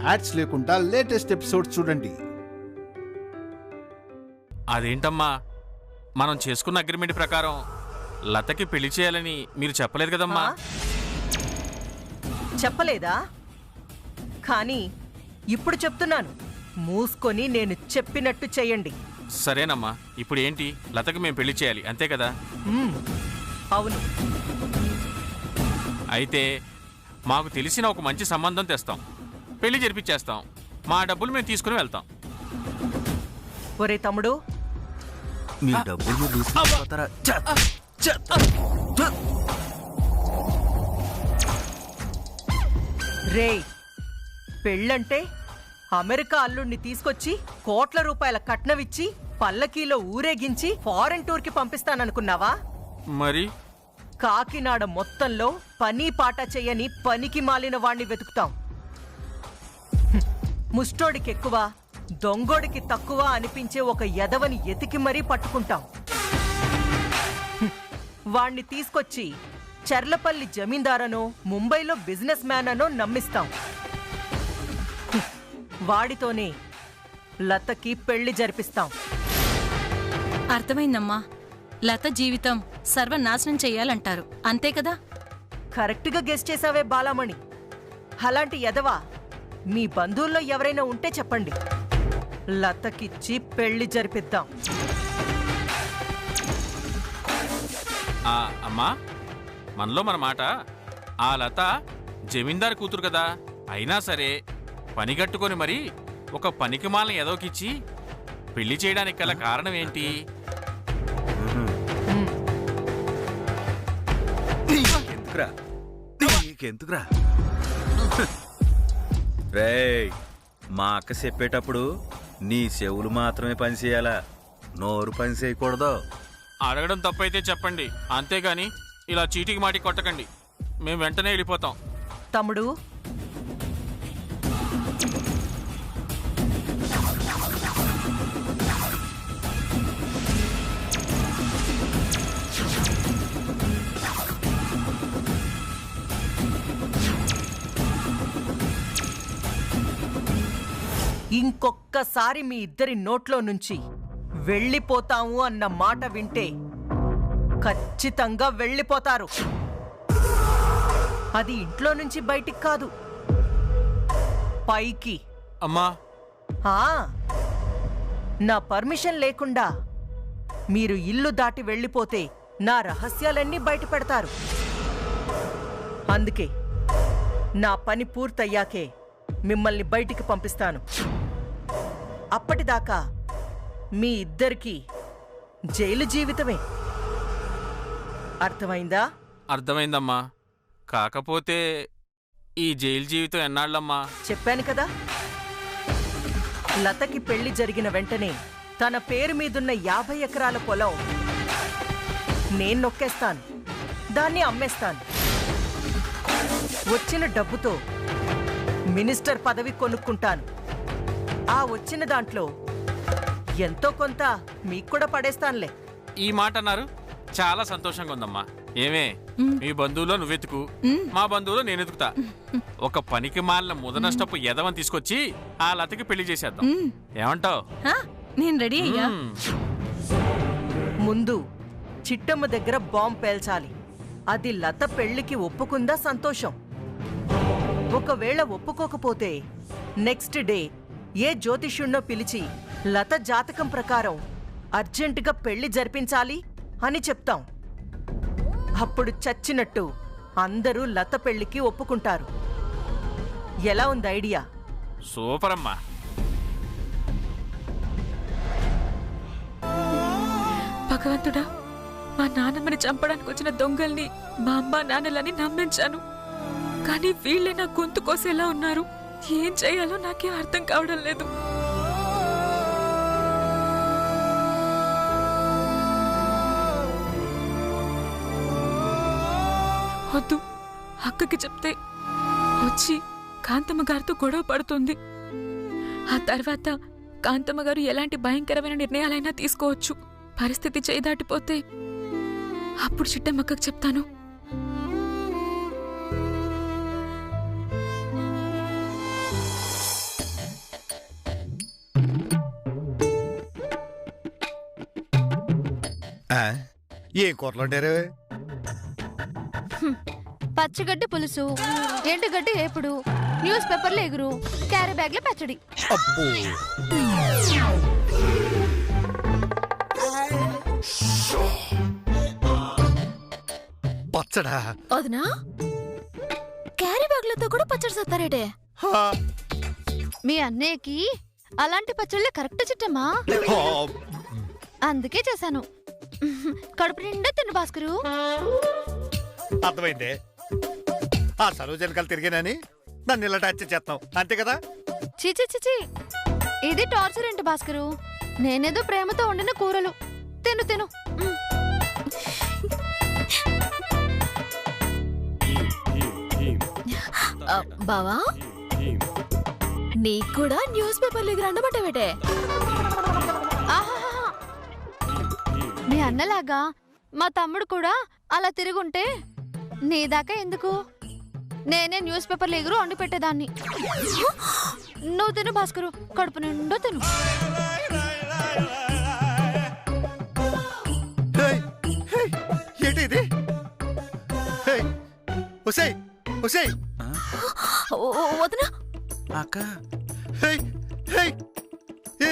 Ads లేకుండా latest episodes చూడండి. అదేంటమ్మా, మనం చేసుకున్న అగ్రిమెంట్ ప్రకారం లతకి పెళ్లి చేయాలని మీరు చెప్పలేదు కదమ్మా? చెప్పలేదా? కానీ ఇప్పుడు చెప్తున్నాను, మూసుకొని నేను చెప్పినట్టు చెయ్యండి. సరేనమ్మా, ఇప్పుడు ఏంటి? లతకి మేము పెళ్లి చేయాలి అంతే కదా? అవును. అయితే మాకు తెలిసిన ఒక మంచి సంబంధం తెస్తాం, పెళ్లి జరిపించేస్తాం, మా డబ్బులు మేము తీసుకుని వెళ్తాం. ఒరే తమ్ముడు, మీ డబ్బులు మీరు తీసుకుపోతారా? రే, పెళ్ళంటే అమెరికా అల్లుడిని తీసుకొచ్చి కోట్ల రూపాయల కట్నమిచ్చి పల్లకీలో ఊరేగించి ఫారెన్ టూర్కి పంపిస్తాననుకున్నావా? మరి కాకినాడ మొత్తంలో పని పాట చెయ్యని పనికి మాలిన వాణ్ణి వెతుకుతాం. ముష్టోడికి ఎక్కువ, దొంగోడికి తక్కువ అనిపించే ఒక ఎదవని ఎతికి మరీ పట్టుకుంటాం. వాణ్ణి తీసుకొచ్చి చర్లపల్లి జమీందారనో ముంబైలో బిజినెస్ మ్యాన్ అనో నమ్మిస్తాం. వాడితోనే లతకి పెళ్లి జరిపిస్తాం. అర్థమైందమ్మా. లత జీవితం సర్వనాశనం చెయ్యాలంటారు అంతే కదా? కరెక్ట్గా గెస్ చేసావే బాలామణి. అలాంటి ఎదవా మీ బంధువుల్లో ఎవరైనా ఉంటే చెప్పండి, లతకిచ్చి పెళ్లి జరిపిద్దాం. అమ్మా, మనలో మన మాట. ఆ లత జమీందారు కూతురు కదా, అయినా సరే పని కట్టుకొని మరి ఒక పనికిమాలని ఎదోకిచ్చి పెళ్లి చేయడానికి గల కారణం ఏంటి? నీకెందుకురా? రేయ్, మా అక్క చెప్పేటప్పుడు నీ చెవులు మాత్రమే పనిచేయాలా, నోరు పని చేయకూడదు. అడగడం తప్పైతే చెప్పండి, అంతేగాని ఇలా చీటికి మాటికి కొట్టకండి. మేము వెంటనే వెళ్ళిపోతాం. తమ్ముడు, ఇంకొక్కసారి మీ ఇద్దరి నోట్లో నుంచి వెళ్ళిపోతాము అన్న మాట వింటే ఖచ్చితంగా వెళ్ళిపోతారు. అది ఇంట్లో నుంచి బయటికి కాదు, పైకి. అమ్మా, నా పర్మిషన్ లేకుండా మీరు ఇల్లు దాటి వెళ్ళిపోతే నా రహస్యాలన్నీ బయట పెడతారు. అందుకే నా పని పూర్తయ్యాకే మిమ్మల్ని బయటికి పంపిస్తాను. అప్పటిదాకా మీ ఇద్దరికీ జైలు జీవితమే. అర్థమైందా? అర్థమైందమ్మా. కాకపోతే ఈ జైలు జీవితం ఎన్నాళ్ళమ్మా? చెప్పాను కదా, లతకి పెళ్లి జరిగిన వెంటనే తన పేరు మీదున్న 50 ఎకరాల పొలం నేను నొక్కేస్తాను, దాన్ని అమ్మేస్తాను. వచ్చిన డబ్బుతో మినిస్టర్ పదవి కొనుక్కుంటాను. ఆ వచ్చిన దాంట్లో ఎంతో కొంత మీకు కూడా పడేస్తానులే. ఈ మాట అన్నారు, చాలా సంతోషంగా ఉందమ్మా. ఏమే, మీ బంధువులో నువ్వెతుకు, మా బంధువులో నేను ఎతుకుతా. ఒక పనికి మాలిన ముదనష్టపు ఎదవని తీసుకొచ్చి ఆ లతకి పెళ్లి చేసేద్దాం. ఏమంటావు? నేను రెడీ అయ్యా. ముందు చిట్టమ్మ దగ్గర బాంబు పేల్చాలి. అది లత పెళ్లికి ఒప్పుకుందా సంతోషం. ఒకవేళ ఒప్పుకోకపోతే నెక్స్ట్ డే ఏ జ్యోతిష్యుణ్ణో పిలిచి లత జాతకం ప్రకారం అర్జెంటుగా పెళ్లి జరిపించాలి అని చెప్తాం. అప్పుడు చచ్చినట్టు అందరూ లత పెళ్లికి ఒప్పుకుంటారు. ఎలా ఉంది ఐడియా? సూపర్ అమ్మా. భగవంతుడా, మా నాన్నమ్మని చంపడానికి వచ్చిన దొంగల్ని మా అమ్మ నాన్నలని నమ్మించాను. కానీ వీళ్ళే నా గొంతు కోసేలా ఉన్నారు. ఏం చేయాలో నాకేం అర్థం కావడం లేదు. వద్దు, అక్కకి చెప్తే వచ్చి కాంతమ్మ గారితో గొడవ పడుతుంది. ఆ తర్వాత కాంతమ్మ గారు ఎలాంటి భయంకరమైన నిర్ణయాలైనా తీసుకోవచ్చు. పరిస్థితి చేయి దాటిపోతే అప్పుడు చిట్టమ్మక్కకు చెప్తాను. ఏం కూరలు వండారు? పచ్చిగడ్డి పులుసు, ఎండుగడ్డి వేపుడు, న్యూస్ పేపర్లు ఎగురు, క్యారీ బ్యాగ్ల పచ్చడి. అబ్బో, పచ్చడా? వదినా, క్యారీ బ్యాగ్లతో కూడా పచ్చడి చేస్తారేటే? హా, మీ అన్నయ్యకి అలాంటి పచ్చళ్ళే కరెక్ట్ చిట్టమ్మా. హా, అందుకే చేశాను. కడుపు నిండా తిను భాస్కరు. అర్థమైందే. ఆ సరోజ వెనకాల తిరిగానని నన్ను ఇలా టచ్ చేస్తాం అంతే కదా? చిచి చిచి, ఇది టార్చర్ ఏంటి భాస్కరు? నేనేదో ప్రేమతో వండిన కూరలు. తిను తిను. బావా, నీకు కూడా న్యూస్ పేపర్లు ఎగురండమంటే? మీ అన్నలాగా మా తమ్ముడు కూడా అలా తిరుగుంటే నీ దాకా ఎందుకు? నేనే న్యూస్ పేపర్లు ఎగురు వండి పెట్టేదాన్ని. నువ్వు తిను భాస్కరు, కడుపు నిండా తిను. హేయ్, హేయ్, ఏంటి ఇది? హేయ్, ఒసేయ్, ఒసేయ్, వదినా, అక్క హేయ్, హేయ్, ఏ,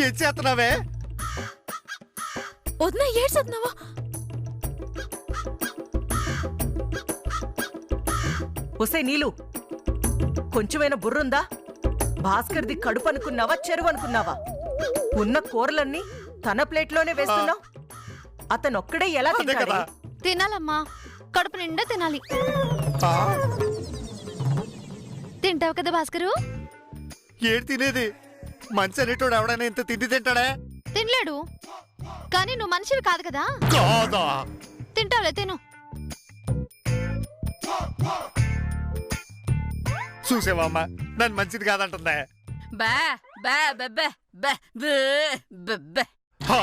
ఏం చేస్తున్నావే? వదినా ఏడ్చేస్తున్నావా? ఒసే నీలు, కొంచెమైనా బుర్రుందా? భాస్కర్ది కడుపు అనుకున్నావా, చెరువు అనుకున్నావా? ఉన్న కూరలన్నీ తన ప్లేట్లోనే వేస్తున్నావు. అతనొక్కడే ఎలా అదే తింటాడే? కదా. తినాలమ్మా, కడుపు నిండా తినాలి. ఆ, తింటావు కదా భాస్కరు? ఏడు తినేది? మంచి అనేటోడు ఎవడైనా ఇంత తిండి తింటాడా? తినలేడు, కానీ నువ్వు మనిషివి కాదు కదా. కాదా? తింటావులే, తిను. చూసేవా అమ్మా, నన్ను మంచిది కాదంటుందా? బా బా బెబ్బే బే బెబ్బే. హా.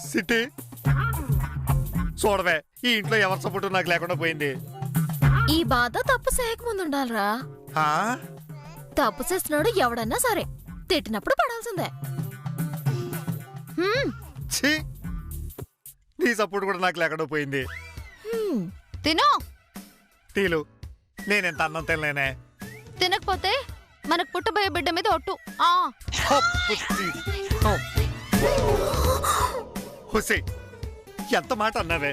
సిటీ చూడవే, ఈ ఇంట్లో ఎవరి సపోర్టు నాకు లేకుండా పోయింది. ఈ బాధ తప్పు చేయకముందు ఉండాలరా. హా? తప్పు చేస్తున్నాడు ఎవడన్నా సరే, తిట్టినప్పుడు పడాల్సిందే. ఛీ, నీ సపోర్ట్ కూడా నాకు లేకుండా పోయింది. తిను. టీలు, నేనెంత అన్నం తినలేనే. తినకపోతే మనకు పుట్టబోయే బిడ్డ మీద ఒట్టు. హుసే, ఎంత మాట అన్నావే?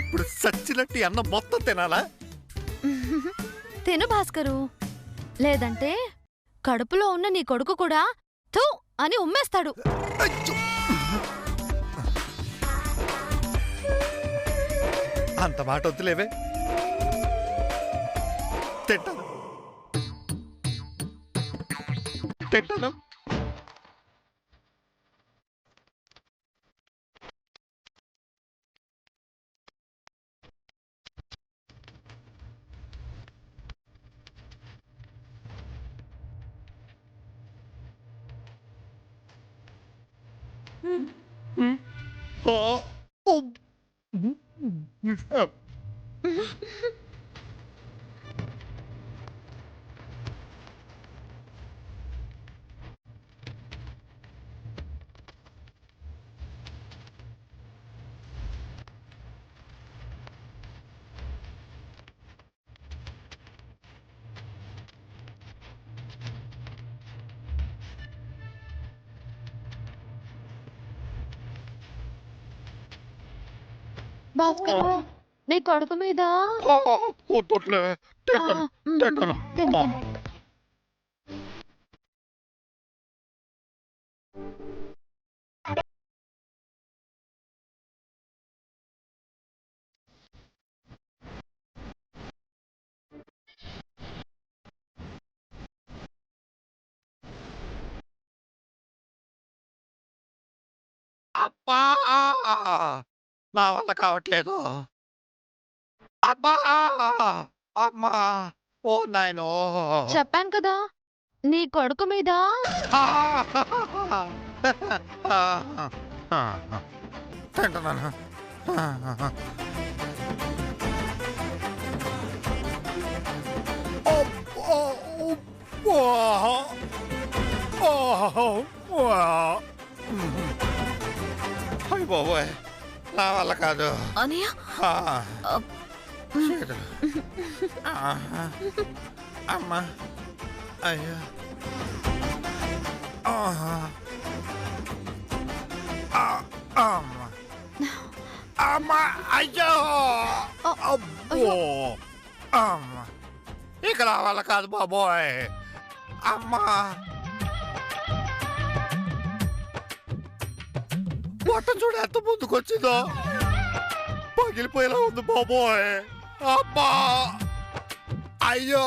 ఇప్పుడు సచ్చినట్టు ఈ అన్నం మొత్తం తినాలా? తిను భాస్కరు, లేదంటే కడుపులో ఉన్న నీ కొడుకు కూడా థూ అని ఉమ్మేస్తాడు. అయ్యో! అంత మాట వద్దులేవే, తింటాను తింటాను. భాస్కరు, నీ కొడుకు మీద తింటాను. అబ్బా, నా వల్ల కావట్లేదు. అబ్బా, అమ్మా, ఓ నాయనో. చెప్పాను కదా, నీ కొడుకు మీద. తింటున్నాను. అబ్బా, అబ్బా. కాదు. అనయ్య చేతులు. అమ్మా అయ్యో. అమ్మా అమ్మా అయ్యో. అబ్బో అమ్మా ఇక రావాల కాదు బాబోయ్. అమ్మా పొట్ట చూడు ఎంత ముందుకొచ్చిందో. పగిలిపోయేలా ఉంది బాబోయ్. అమ్మా అయ్యో.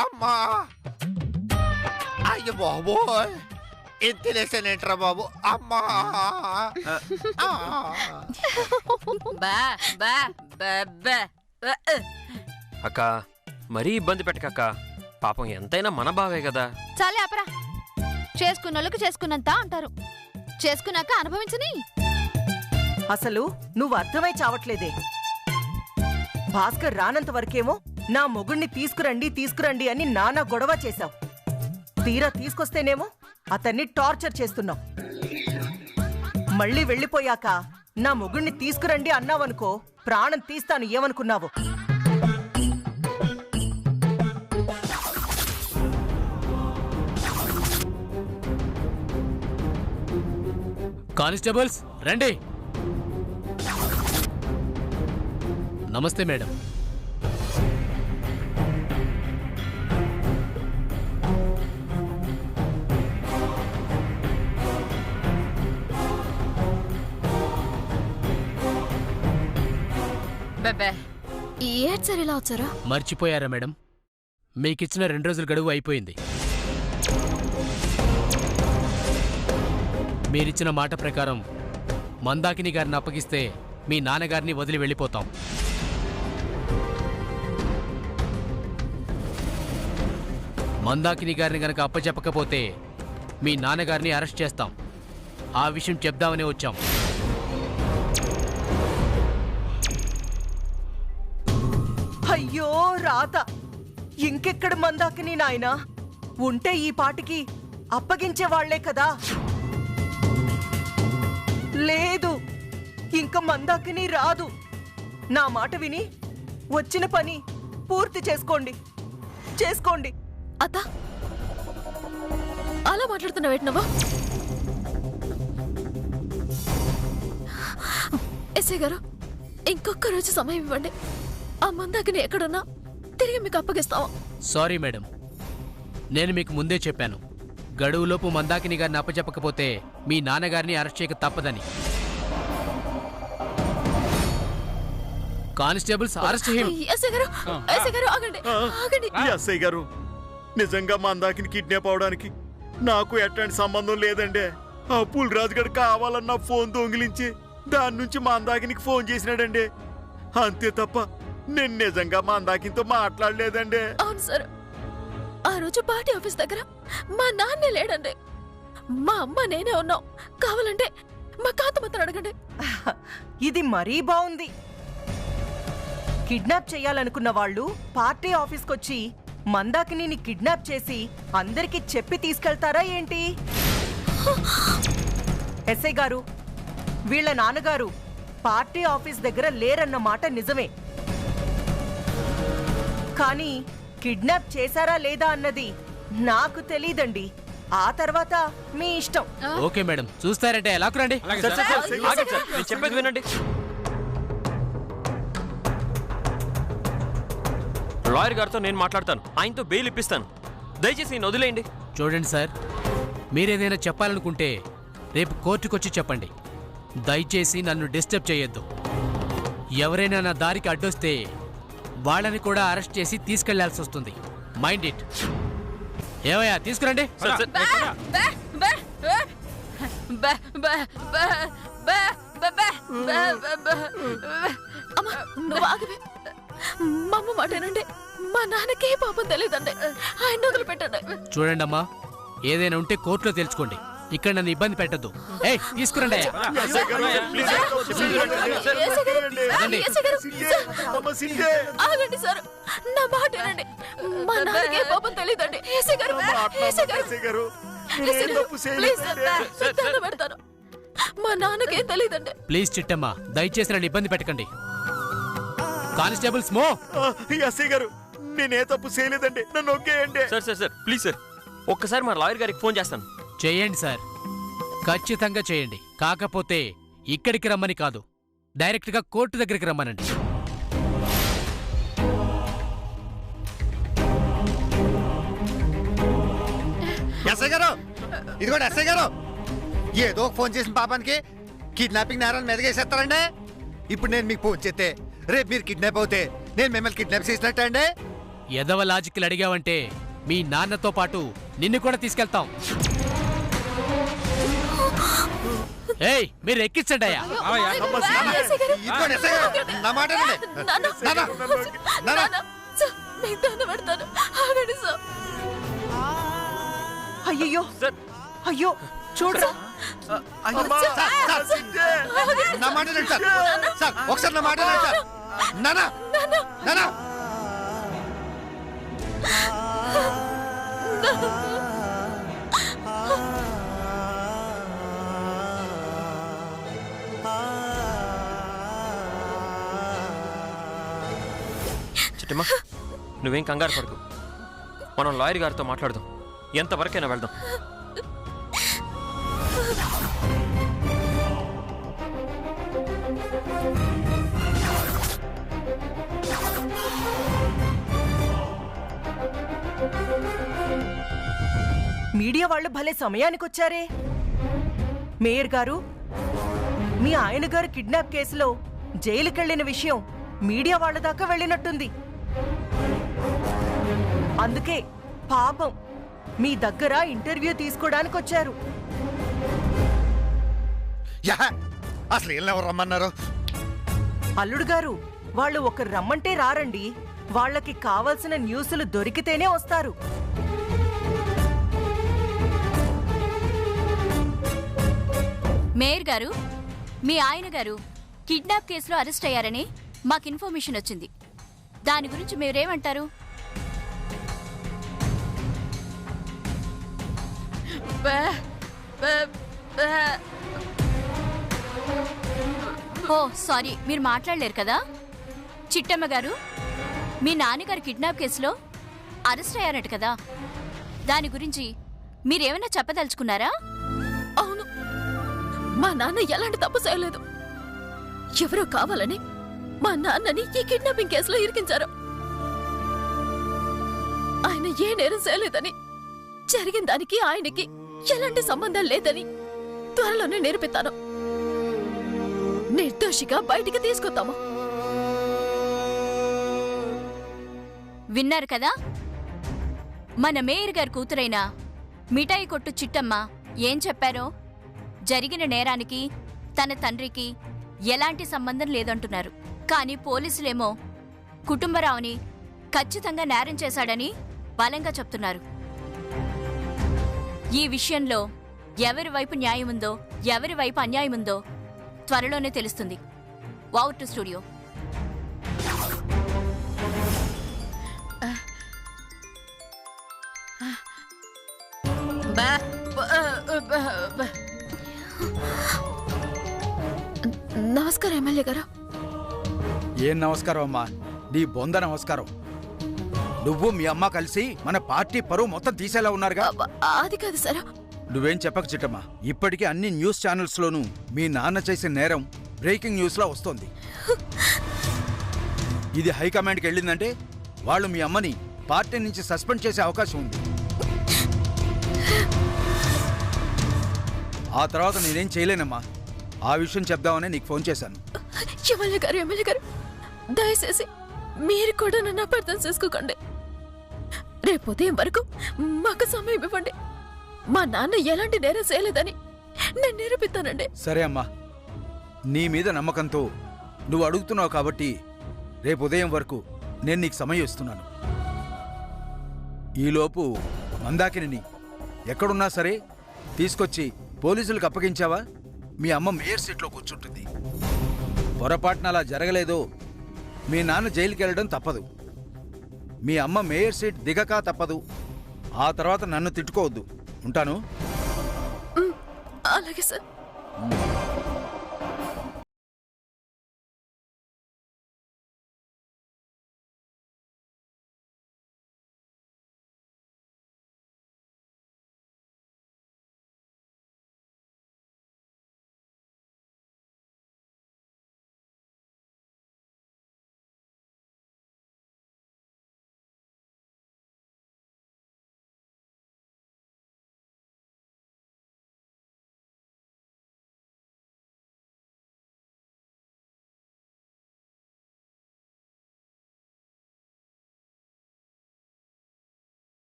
అమ్మా అయ్యో బాబోయ్. ఏం తినేసానేంట్రా బాబు. అమ్మా అక్క మరీ ఇబ్బంది పెట్టకక్క, పాపం ఎంతైనా మన బావే కదా. చాలే అపరా, చేసుకున్నోళ్ళకి చేసుకున్నంత అంటారు, చేసుకున్నాక అనుభవించని. అసలు నువ్వు అర్థమై చావట్లేదే. భాస్కర్ రానంత వరకేమో నా మొగుణ్ణి తీసుకురండి అని నానా గొడవ చేశావు. తీరా తీసుకొస్తేనేమో అతన్ని టార్చర్ చేస్తున్నావు. మళ్ళీ వెళ్ళిపోయాక నా మొగుణ్ణి తీసుకురండి అన్నావనుకో, ప్రాణం తీస్తాను. ఏమనుకున్నావు? కానిస్టేబుల్స్ రండి. నమస్తే మేడం. ఏడ్ సార్ ఇలా వచ్చారా? మర్చిపోయారా మేడం? మీకిచ్చిన 2 రోజుల గడువు అయిపోయింది. మీరిచ్చిన మాట ప్రకారం మందాకిని గారిని అప్పగిస్తే మీ నాన్నగారిని వదిలి వెళ్ళిపోతాం. మందాకిని గారిని గనక అప్పచెప్పకపోతే మీ నాన్నగారిని అరెస్ట్ చేస్తాం. ఆ విషయం చెప్దామనే వచ్చాం. అయ్యో రాత, ఇంకెక్కడ మందాకిని నాయనా? ఉంటే ఈ పాటికి అప్పగించేవాళ్లే కదా. లేదు, ఇంక మందాకిని రాదు. నా మాట విని వచ్చిన పని పూర్తి చేసుకోండి. అత్త అలా మాట్లాడుతున్నావేంటనవా? ఎస్ఐ గారు, ఇంకొక రోజు సమయం ఇవ్వండి. ఆ మందాకిని ఎక్కడున్నా తిరిగి మీకు అప్పగిస్తావా? సారీ మేడం, నేను మీకు ముందే చెప్పాను, గడువులోపు మందాకిని గారిని అప్పచెప్పకపోతే మీ నాన్నగారిని అరెస్ట్ చేయక తప్పదని. Constables arrest him. ఎస్ఐ గారు ఆగండి. ఎస్ఐ గారు, నిజంగా మందాకిని కిడ్నాప్ అవడానికి నాకు ఎట్లాంటి సంబంధం లేదండి. ఆ పుల్రాజు గడు కావాలన్న ఫోన్ దొంగిలించి దాని నుంచి మందాకినికి ఫోన్ చేసినాడండి. అంతే తప్ప నేను నిజంగా మందాకినితో మాట్లాడలేదండి. అవును సార్, ఆ రోజు పార్టీ ఆఫీస్ దగ్గర మా నాన్నే లేడండి. మా అమ్మ నేనే ఉన్నాం. కావాలంటే మా కాంతమ్మతో అడగండి. ఇది మరీ బాగుంది. కిడ్నాప్ చేయాలనుకున్న వాళ్ళు పార్టీ ఆఫీస్కొచ్చి మందాకిని కిడ్నాప్ చేసి అందరికీ చెప్పి తీసుకెళ్తారా ఏంటి? ఎస్ఐ గారు, వీళ్ళ నాన్నగారు పార్టీ ఆఫీస్ దగ్గర లేరన్న మాట నిజమే, కానీ కిడ్నాప్ చేశారా లేదా అన్నది నాకు తెలీదండి. ఆ తర్వాత మీ ఇష్టం. ఓకే మేడం, చూస్తారంటే ఎలా రండి. చెప్పేది వినండి. లాయర్ గారితో నేను మాట్లాడతాను, ఆయనతో బెయిల్ ఇప్పిస్తాను. దయచేసి ఈయన వదిలేయండి. చూడండి సార్, మీరేదైనా చెప్పాలనుకుంటే రేపు కోర్టుకొచ్చి చెప్పండి. దయచేసి నన్ను డిస్టర్బ్ చేయొద్దు. ఎవరైనా నా దారికి అడ్డొస్తే వాళ్ళని కూడా అరెస్ట్ చేసి తీసుకెళ్లాల్సి వస్తుంది. Mind it. ఏమయ్యా, తీసుకురండి. నువ్వు ఆగవే. మా అమ్మ మాటేనండి. మా నాన్నకే పాపం తెలియదండి. ఆయన వదిలిపెట్టండి. చూడండి అమ్మా, ఏదైనా ఉంటే కోర్టులో తెలుసుకోండి. ఇక్కడ నన్ను ఇబ్బంది పెట్టద్దు. ఏయ్, తీసుకురండి. ఆగండి సార్, నా మాటేనండి. మా నాన్నకే పాపం తెలియదండి. పెడతాను. మా నాన్నకేం తెలియదండి. ప్లీజ్ చిట్టమ్మ, దయచేసి నన్ను ఇబ్బంది పెట్టకండి. కానిస్టేబుల్ స్మో. ఎస్ఐ గారు, నేనే తప్పు చేయలేదండి, నన్ను ఒకేయండి. Sir sir sir please sir, ఒక్కసారి మా లాయర్ గారికి ఫోన్ చేస్తాను. చేయండి సార్, ఖచ్చితంగా చేయండి. కాకపోతే ఇక్కడికి రమ్మని కాదు, డైరెక్ట్గా కోర్టు దగ్గరికి రమ్మనండి. ఎస్ఐ గారు, ఇదిగోండి ఎస్ఐ గారు. ఏదో ఫోన్ చేసిన పాపానికి కిడ్నాపింగ్ నేరాన్ని మెదగేసేస్తారండి. ఇప్పుడు నేను మీకు ఫోన్ చేస్తే రేపు మీరు కిడ్నాప్ అవుతే నేను మిమ్మల్ని కిడ్నాప్ చేసినట్టే అండి. ఎదవ లాజిక్లు అడిగావంటే మీ నాన్నతో పాటు నిన్ను కూడా తీసుకెళ్తాం. ఏయ్, మీరు ఎక్కించండి అయ్యా. ఇదిగోండి ఎస్ఐ గారు, నా మాట వినండి. నాన్న, నాన్న. అయ్యో అయ్యో చూడు. నా మాట వినండి సార్. సార్ ఒకసారి నా మాట వినండి సార్. నాన్న, నాన్న. చిట్టమ్మా, నువ్వేం కంగారు పడకు, మనం లాయర్ గారితో మాట్లాడదాం, ఎంతవరకైనా వెళ్దాం. మీడియా వాళ్ళు భలే సమయానికి వచ్చారే. మేయర్ గారు, మీ ఆయన గారు కిడ్నాప్ కేసులో జైలుకెళ్లిన విషయం మీడియా వాళ్ళ దాకా వెళ్ళినట్టుంది. అందుకే పాపం మీ దగ్గర ఇంటర్వ్యూ తీసుకోవడానికి వచ్చారు. అసలు ఏం ఎవరు రమ్మన్నారు? అల్లుడు గారు, వాళ్ళు ఒకరు రమ్మంటే రారండి. వాళ్ళకి కావాల్సిన న్యూస్లు దొరికితేనే వస్తారు. మేయర్ గారు, మీ ఆయన గారు కిడ్నాప్ కేసులో అరెస్ట్ అయ్యారని మాకు ఇన్ఫర్మేషన్ వచ్చింది. దాని గురించి మీరేమంటారు? ఓ సారీ, మీరు మాట్లాడలేరు కదా. చిట్టమ్మ గారు, మీ నాన్నగారు కిడ్నాప్ కేసులో అరెస్ట్ అయ్యారట కదా, దాని గురించి మీరేమైనా చెప్పదలుచుకున్నారా? అవును, మా నాన్న ఎలాంటి తప్పు చేయలేదు. ఎవరో కావాలని మా నాన్నని ఈ కిడ్నాపింగ్ కేసులో ఇరికించారు. ఆయన ఏ నేరం చేయలేదని, జరిగిన దానికి ఆయనకి ఎలాంటి సంబంధం లేదని త్వరలోనే నిరూపిస్తాను. నిర్దోషిగా బయటికి తీసుకొస్తాము. విన్నారు కదా, మన మేయర్ గారి కూతురైన మిఠాయి కొట్టు చిట్టమ్మ ఏం చెప్పారో. జరిగిన నేరానికి తన తండ్రికి ఎలాంటి సంబంధం లేదంటున్నారు. కానీ పోలీసులేమో కుటుంబరావుని ఖచ్చితంగా నేరం చేశాడని బలంగా చెప్తున్నారు. ఈ విషయంలో ఎవరి వైపు న్యాయం ఉందో, ఎవరి వైపు అన్యాయం ఉందో త్వరలోనే తెలుస్తుంది. Wow to studio. నమస్కారం ఎమ్మెల్యే గారు. ఏం నమస్కారం అమ్మా, నీ బొంద నమస్కారం. నువ్వు మీ అమ్మ కలిసి మన పార్టీ పరువు మొత్తం తీసేలా ఉన్నారుగా. అది కాదు సార్. నువ్వేం చెప్పక చిట్టమ్మా, ఇప్పటికే అన్ని న్యూస్ ఛానల్స్ లోనూ మీ నాన్న చేసిన నేరం బ్రేకింగ్ న్యూస్ లా వస్తోంది. ఇది హైకమాండ్కి వెళ్ళిందంటే వాళ్ళు మీ అమ్మని పార్టీ నుంచి సస్పెండ్ చేసే అవకాశం ఉంది. ఆ తర్వాత నేనేం చేయలేనమ్మా. ఆ విషయం చెప్దామని నీకు ఫోన్ చేశాను. ఎమ్మెల్యే గారు, దయచేసి మీరు కూడా నన్ను అపార్థం చేసుకోకండి. రేపు ఉదయం వరకు మాకు సమయం ఇవ్వండి. మా నాన్న ఎలాంటి నేరం చేయలేదని నేను నిరూపిస్తానండి. సరే అమ్మా, నీ మీద నమ్మకంతో నువ్వు అడుగుతున్నావు కాబట్టి రేపు ఉదయం వరకు నేను నీకు సమయం ఇస్తున్నాను. ఈలోపు మందాకిని ఎక్కడున్నా సరే తీసుకొచ్చి పోలీసులకు అప్పగించావా, మీ అమ్మ మేయర్ సీట్లో కూర్చుంటుంది. పొరపాటున అలా జరగలేదో మీ నాన్న జైలుకి వెళ్ళడం తప్పదు. మీ అమ్మ మేయర్ సీట్ దిగక తప్పదు. ఆ తర్వాత నన్ను తిట్టుకోవద్దు. ఉంటాను. అలాగే సార్.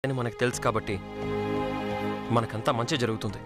అని మనకు తెలుసు కాబట్టి మనకంతా మంచి జరుగుతుంది.